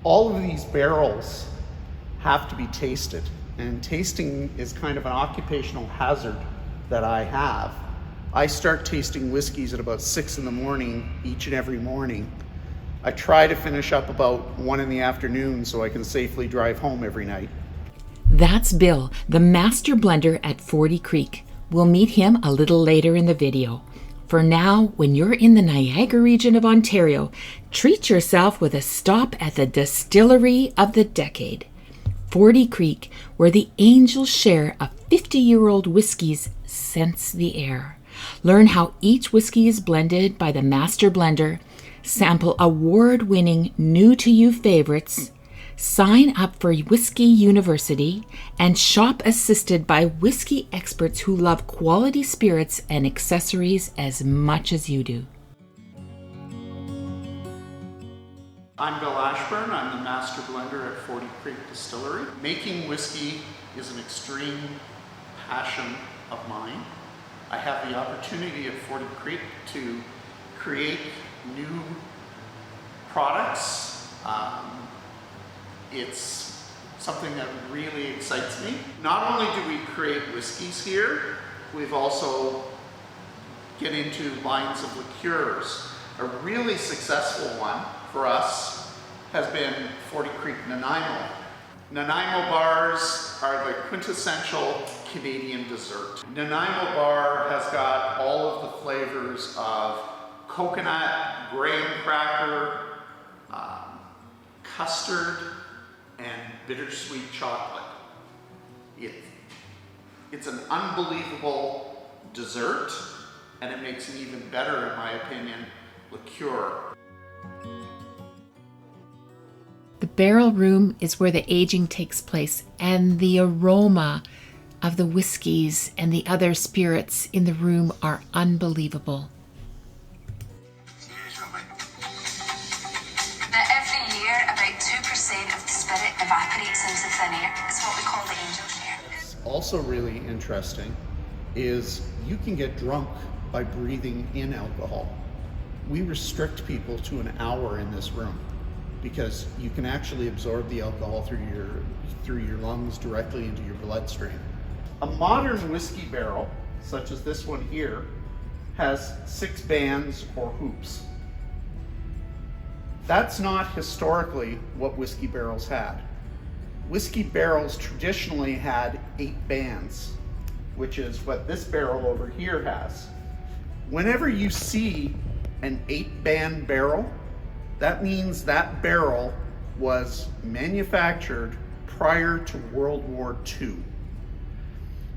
All of these barrels have to be tasted, and tasting is kind of an occupational hazard that I have. I start tasting whiskeys at about 6 in the morning each and every morning. I try to finish up about 1 in the afternoon so I can safely drive home every night. That's Bill, the master blender at Forty Creek. We'll meet him a little later in the video. For now, when you're in the Niagara region of Ontario, treat yourself with a stop at the distillery of the decade, Forty Creek, where the angels share a 50-year-old whiskies scents the air. Learn how each whiskey is blended by the master blender, sample award-winning new-to-you favorites, sign up for Whiskey University, and shop assisted by whiskey experts who love quality spirits and accessories as much as you do. I'm Bill Ashburn. I'm the master blender at Forty Creek Distillery. Making whiskey is an extreme passion of mine. I have the opportunity at Forty Creek to create new products. It's something that really excites me. Not only do we create whiskeys here, we've also get into lines of liqueurs. A really successful one for us has been Forty Creek Nanaimo. Nanaimo bars are the quintessential Canadian dessert. Nanaimo bar has got all of the flavors of coconut, graham cracker, custard, and bittersweet chocolate. It's an unbelievable dessert, and it makes an even better, in my opinion, liqueur. The barrel room is where the aging takes place, and the aroma of the whiskeys and the other spirits in the room are unbelievable. Every year, about 2% of the spirit evaporates into thin air. It's what we call the angel share. Also really interesting is you can get drunk by breathing in alcohol. We restrict people to an hour in this room because you can actually absorb the alcohol through your lungs directly into your bloodstream. A modern whiskey barrel, such as this one here, has 6 bands or hoops. That's not historically what whiskey barrels had. Whiskey barrels traditionally had 8 bands, which is what this barrel over here has. Whenever you see an 8-band barrel, that means that barrel was manufactured prior to World War II.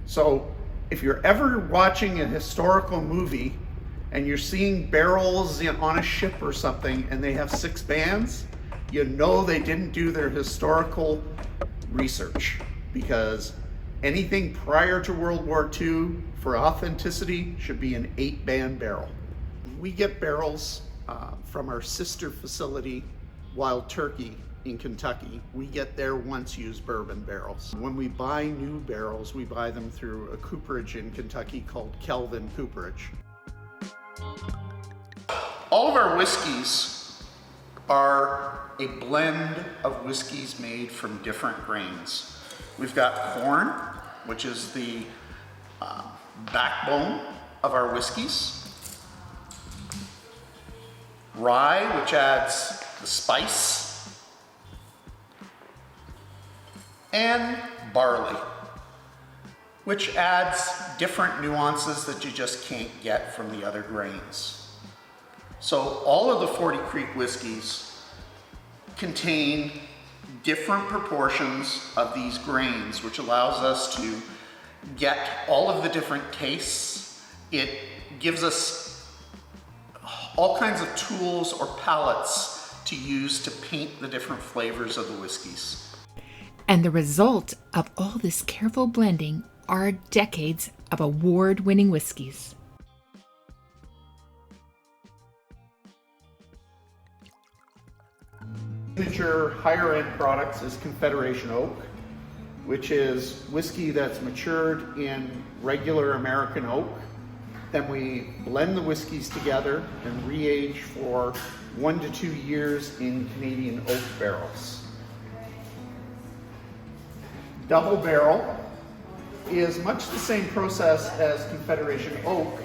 So if you're ever watching a historical movie and you're seeing barrels on a ship or something and they have 6 bands, you know they didn't do their historical research, because anything prior to World War II for authenticity should be an 8-band barrel. We get barrels from our sister facility, Wild Turkey in Kentucky. We get their once used bourbon barrels. When we buy new barrels, we buy them through a cooperage in Kentucky called Kelvin Cooperage. All of our whiskeys are a blend of whiskeys made from different grains. We've got corn, which is the backbone of our whiskeys. Rye, which adds the spice. And barley, which adds different nuances that you just can't get from the other grains. So all of the Forty Creek whiskeys contain different proportions of these grains, which allows us to get all of the different tastes. It gives us all kinds of tools or palettes to use to paint the different flavors of the whiskeys. And the result of all this careful blending are decades of award-winning whiskeys. Signature higher-end products is Confederation Oak, which is whiskey that's matured in regular American oak Then we blend the whiskeys together and re-age for 1 to 2 years in Canadian oak barrels. Double barrel is much the same process as Confederation oak,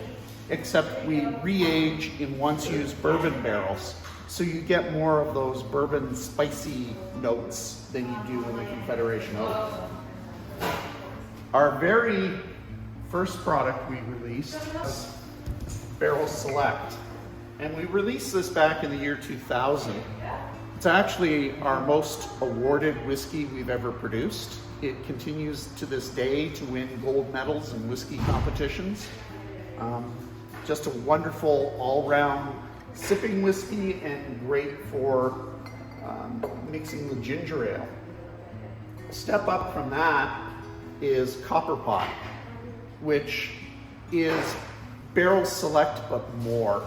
except we re-age in once-used bourbon barrels. So you get more of those bourbon spicy notes than you do in the Confederation oak. Our very first product we released was Barrel Select. And we released this back in the year 2000. It's actually our most awarded whiskey we've ever produced. It continues to this day to win gold medals in whiskey competitions. Just a wonderful all-round sipping whiskey and great for mixing with ginger ale. A step up from that is Copper Pot, which is Barrel Select but more.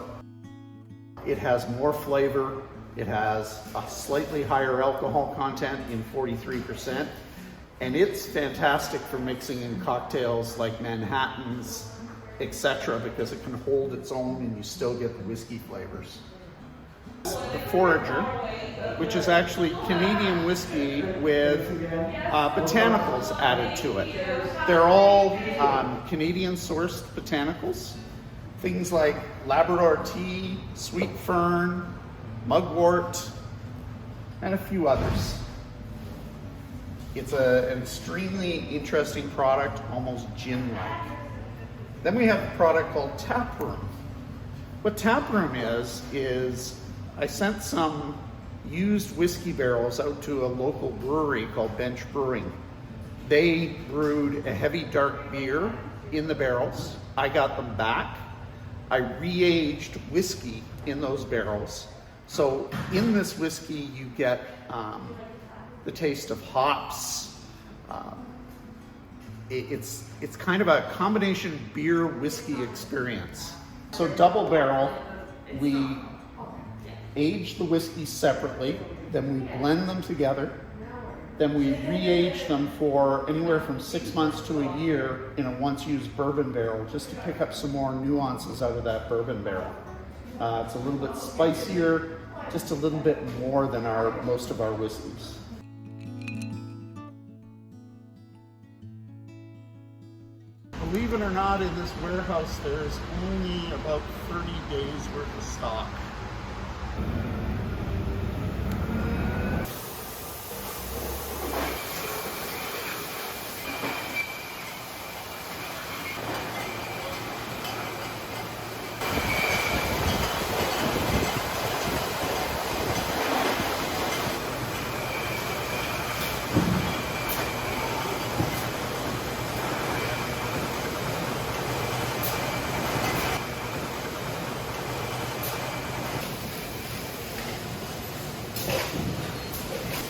It has more flavor. It has a slightly higher alcohol content in 43%, and it's fantastic for mixing in cocktails like Manhattans, etc., because it can hold its own and you still get the whiskey flavors. The Forager, which is actually Canadian whiskey with botanicals added to it. They're all Canadian sourced botanicals. Things like Labrador tea, sweet fern, mugwort, and a few others. It's an extremely interesting product, almost gin-like. Then we have a product called Taproom. What Taproom is I sent some used whiskey barrels out to a local brewery called Bench Brewing. They brewed a heavy dark beer in the barrels. I got them back. I re-aged whiskey in those barrels. So in this whiskey, you get the taste of hops. It's kind of a combination beer whiskey experience. So double barrel, we age the whiskeys separately, then we blend them together, then we re-age them for anywhere from 6 months to a year in a once-used bourbon barrel, just to pick up some more nuances out of that bourbon barrel. It's a little bit spicier, just a little bit more than most of our whiskeys. Believe it or not, in this warehouse there's only about 30 days worth of stock.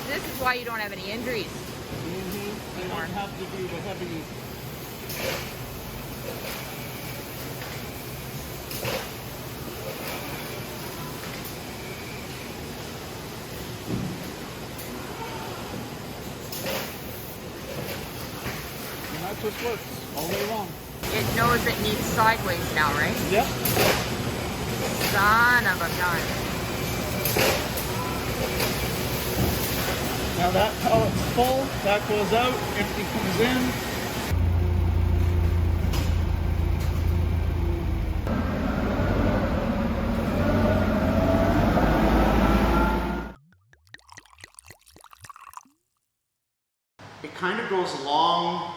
This is why you don't have any injuries. I don't have to do the heavy. And that just works all day long. It knows it needs sideways now, right? Yep. Son of a gun. Now that pellet's full, that goes out, empty comes in. It kind of goes along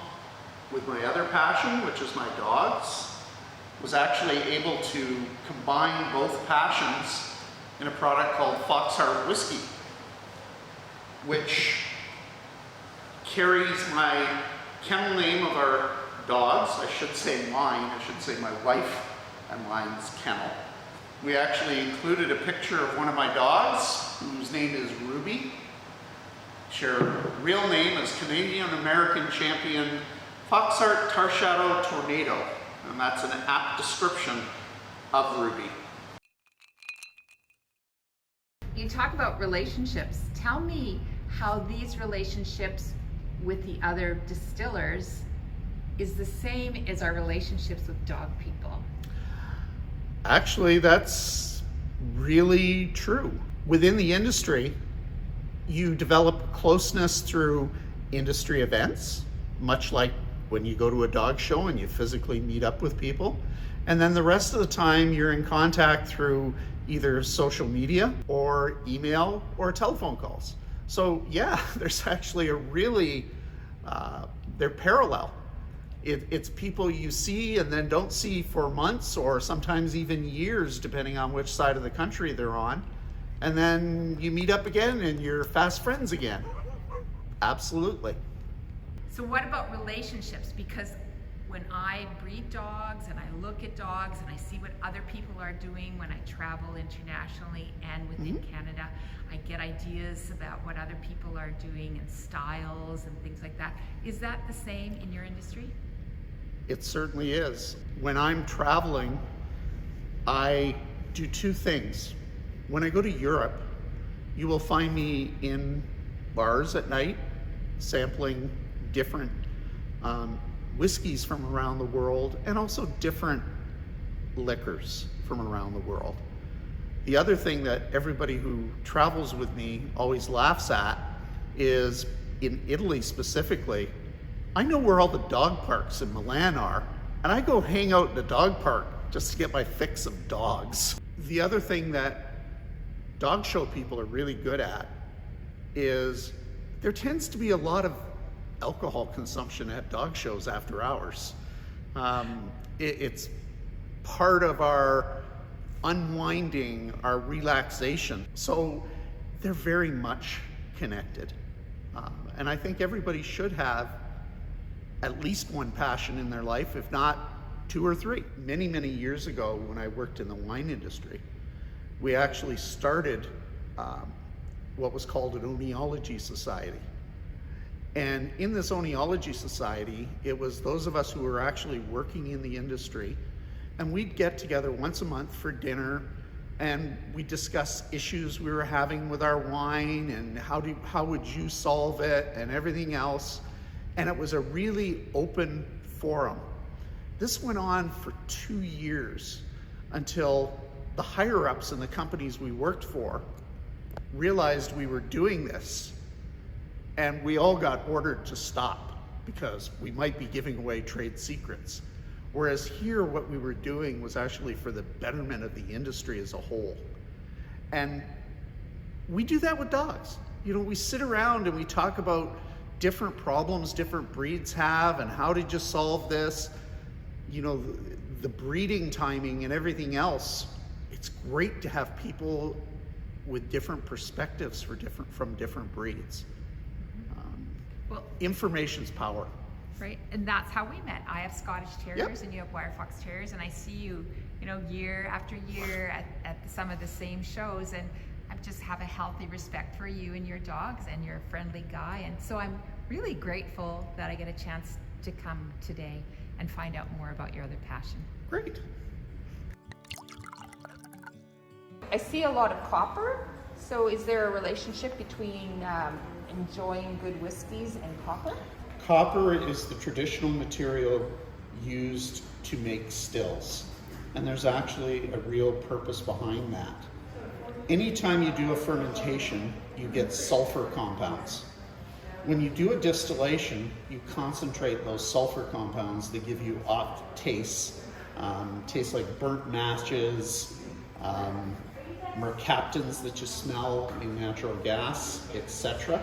with my other passion, which is my dogs. Was actually able to combine both passions in a product called Foxheart Whiskey, which carries my kennel name of our dogs. I should say mine, I should say my wife and mine's kennel. We actually included a picture of one of my dogs, whose name is Ruby. Her real name is Canadian American Champion Foxheart Tarshadow Tornado, and that's an apt description of Ruby. You talk about relationships. Tell me how these relationships with the other distillers is the same as our relationships with dog people. Actually, that's really true. Within the industry, you develop closeness through industry events, much like when you go to a dog show and you physically meet up with people. And then the rest of the time you're in contact through either social media or email or telephone calls. So yeah, there's actually a really, they're parallel. It's people you see and then don't see for months or sometimes even years, depending on which side of the country they're on. And then you meet up again and you're fast friends again. Absolutely. So what about relationships? Because when I breed dogs and I look at dogs and I see what other people are doing when I travel internationally and within Canada, I get ideas about what other people are doing and styles and things like that. Is that the same in your industry? It certainly is. When I'm traveling, I do two things. When I go to Europe, you will find me in bars at night, sampling different whiskeys from around the world and also different liquors from around the world. The other thing that everybody who travels with me always laughs at is in Italy specifically, I know where all the dog parks in Milan are, and I go hang out in the dog park just to get my fix of dogs. The other thing that dog show people are really good at is there tends to be a lot of alcohol consumption at dog shows after hours. It's part of our unwinding, our relaxation. So they're very much connected. And I think everybody should have at least one passion in their life, if not two or three. Many, many years ago when I worked in the wine industry, we actually started what was called an oenology society. And in this oenology society, it was those of us who were actually working in the industry, and we'd get together once a month for dinner, and we'd discuss issues we were having with our wine, and how would you solve it, and everything else. And it was a really open forum. This went on for 2 years until the higher-ups in the companies we worked for realized we were doing this. And we all got ordered to stop because we might be giving away trade secrets. Whereas here, what we were doing was actually for the betterment of the industry as a whole. And we do that with dogs. You know, we sit around and we talk about different problems different breeds have and how did you solve this. You know, the breeding timing and everything else. It's great to have people with different perspectives from different breeds. Well, information's power. Right, and that's how we met. I have Scottish Terriers, Yep. and you have Wire Fox Terriers, and I see you, you know, year after year at some of the same shows, and I just have a healthy respect for you and your dogs, and you're a friendly guy, and so I'm really grateful that I get a chance to come today and find out more about your other passion. Great. I see a lot of copper, so is there a relationship between enjoying good whiskeys and copper? Copper is the traditional material used to make stills, and there's actually a real purpose behind that. Anytime you do a fermentation, you get sulfur compounds. When you do a distillation, you concentrate those sulfur compounds that give you off tastes, tastes like burnt matches, mercaptans that you smell in natural gas, etc.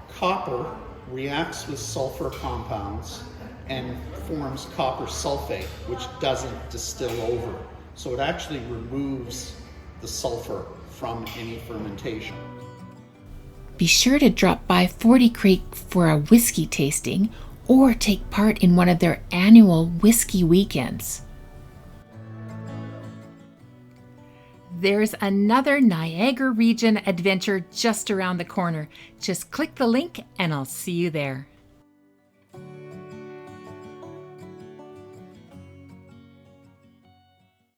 Copper reacts with sulfur compounds and forms copper sulfate, which doesn't distill over. So it actually removes the sulfur from any fermentation. Be sure to drop by 40 Creek for a whiskey tasting or take part in one of their annual whiskey weekends. There's another Niagara Region adventure just around the corner. Just click the link and I'll see you there.